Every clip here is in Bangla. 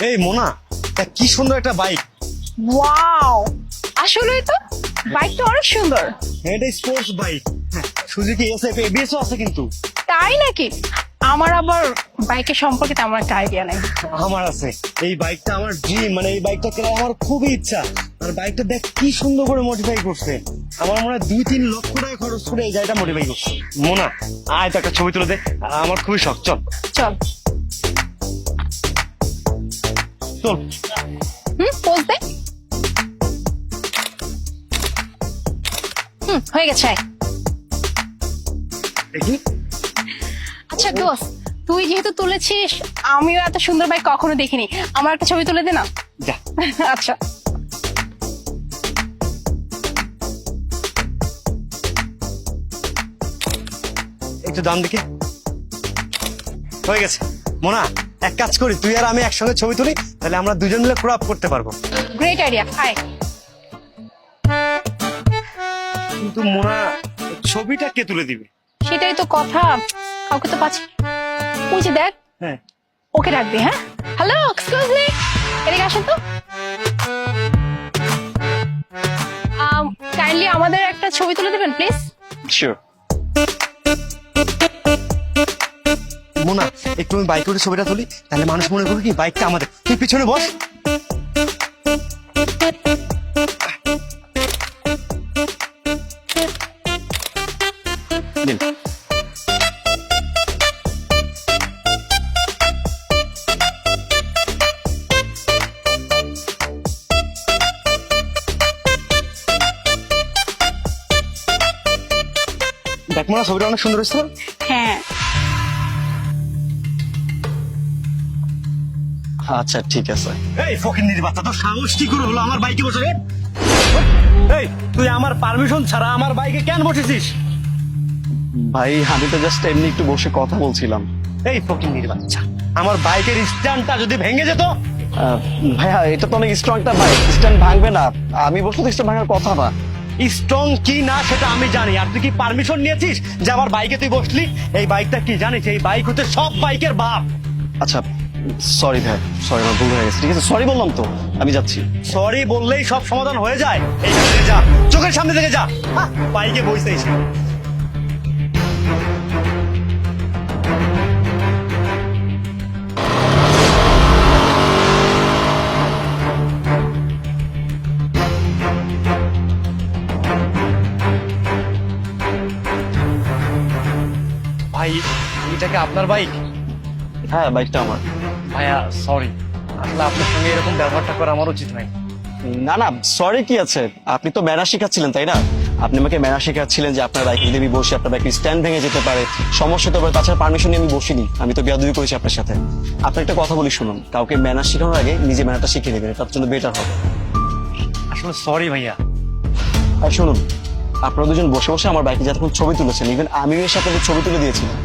এই মোনা, কি সুন্দর একটা বাইক। ওয়াও, আসলেই তো বাইকটা অনেক সুন্দর। এটা sports bike, Suzuki SF ABS আছে কিন্তু। তাই নাকি? আমার আবার বাইকের সম্পর্কে তেমন একটা আইডিয়া নেই। আমার আছে, এই বাইকটা আমার ড্রিম, মানে এই বাইকটা কেনার আমার খুবই ইচ্ছা। আর বাইকটা দেখ কি সুন্দর করে মডিফাই করছে। আমার মনে হয় 2-3 লক্ষ টাকা খরচ করে এই গাড়িটা মডিফাই করছে। মোনা, আয় তো একটা ছবি তুলে দে, আমার খুবই শখ। চল চল। চল। পোজ দে। হয়ে গেছে। দেখি। আচ্ছা দোস্ত, তুই যেহেতু তুলেছিস, আমিও এত সুন্দর বাইক কখনো দেখিনি। আমার একটা ছবি তুলে দে না। যা। আচ্ছা। একটু দাম দেখি। হয়ে গেছে। মোনা, এক কাজ করি, তুই আর আমি একসঙ্গে ছবি তুলি, তাহলে আমরা দুজন মিলে ক্রপ করতে পারবো। Great idea. হাই। কিন্তু মোনা, ছবিটা কে তুলে দিবে? সেটাই তো কথা, কাউকে তো পাচ্ছি। ওই যে দেখ, হ্যাঁ, ওকে রাখবি। হ্যাঁ, হ্যালো, এক্সকিউজ মি, এদিকে আসেন তো। কাইন্ডলি আমাদের একটা ছবি তুলে দেবেন প্লিজ। শিওর। মোনা, একটু আমি বাইক করে ছবিটা তুলি, তাহলে মানুষ মনে করবে কি বাইকটা আমাদের। তুই পিছনে বস। নিন। দেখ মোনা, ছবিটা অনেক সুন্দর হয়েছে। হ্যাঁ। আচ্ছা ঠিক আছে। এই ফকিন্নির বাচ্চা, তো সাহস কি করে হলো আমার বাইকে বসে? এই, তুই আমার পারমিশন ছাড়া আমার বাইকে কেন বসেছিস? ভাই আমি তো জাস্ট এমনি একটু বসে কথা বলছিলাম। এই ফকিন্নির বাচ্চা, আমার বাইকের স্ট্যান্ডটা যদি ভেঙে যেত? ভাইয়া এটা তো অনেক স্ট্রং একটা বাইক, স্ট্যান্ড ভাঙবে না। আমি বসলে তো স্ট্যান্ড ভাঙার কথা না। স্ট্রং কি না সেটা আমি জানি, আর তুই কি পারমিশন নিয়েছিস যে আমার বাইকে তুই বসলি? এই বাইকটা কি জানিস, এই বাইক হচ্ছে সব বাইকের বাপ। আচ্ছা সরি ভাই, সরি আমার ভুল হয়ে গেছে। ঠিক আছে, সরি বললাম তো, আমি যাচ্ছি। সরি বললেই সব সমাধান হয়ে যায়? এইখান থেকে যা, চোখের সামনে থেকে যা। বাইকে বসতে এসে ভাই, এটাকে আপনার বাইক? হ্যাঁ বাইকটা আমার। ভাইয়া সরি, আসলে আপনার সঙ্গে এরকম ব্যবহারটা করা আমার উচিত নয়। না না, সরি কি আছে, আপনি তো ম্যানার শেখাচ্ছিলেন তাই না? আপনি আমাকে ম্যানার শেখাচ্ছিলেন যে আপনার বাইকে যদি আমি বসি আপনার বাইকের স্ট্যান্ড ভেঙে যেতে পারে, সমস্যা হতে পারে। তাছাড়া পারমিশন নিয়ে আমি বসিনি, আমি তো বেয়াদবি করেছি আপনার সাথে। আপনার একটা কথা বলি শুনুন, কাউকে ম্যানার শেখানোর আগে নিজে ম্যানারটা শিখে নেবেন, তার জন্য বেটার হবে। আসলে সরি ভাইয়া। আর শুনুন, আপনারা দুজন বসে বসে আমার বাইকে যতক্ষণ ছবি তুলেছেন, ইভেন আমিও এসে আপনাদের ছবি তুলে দিয়েছিলাম,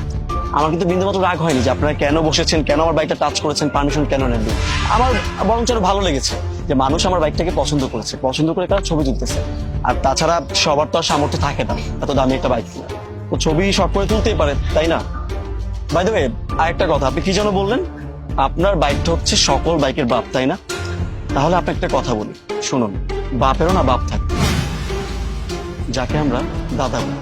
আমার কিন্তু বিন্দুমাত্র রাগ হয়নি যে আপনারা কেন বসেছেন, কেন আমার বাইকটা টাচ করেছেন, পারমিশন কেন নেননি। আমার বরঞ্চ আরো ভালো লেগেছে যে মানুষ আমার বাইকটাকে পছন্দ করেছে, পছন্দ করে তারা ছবি তুলতেছে। আর তাছাড়া সবার তো আর সামর্থ্য থাকে না এত দামি একটা বাইক কিনা, তো ছবি শর্ট করে তুলতেই পারে তাই না? বাই দ্য ওয়ে, আরেকটা কথা, আপনি কি যেন বললেন আপনার বাইকটা হচ্ছে সকল বাইকের বাপ তাই না? তাহলে আপনাকে একটা কথা বলি শুনুন, বাপেরও না বাপ থাকে, যাকে আমরা দাদা বলি।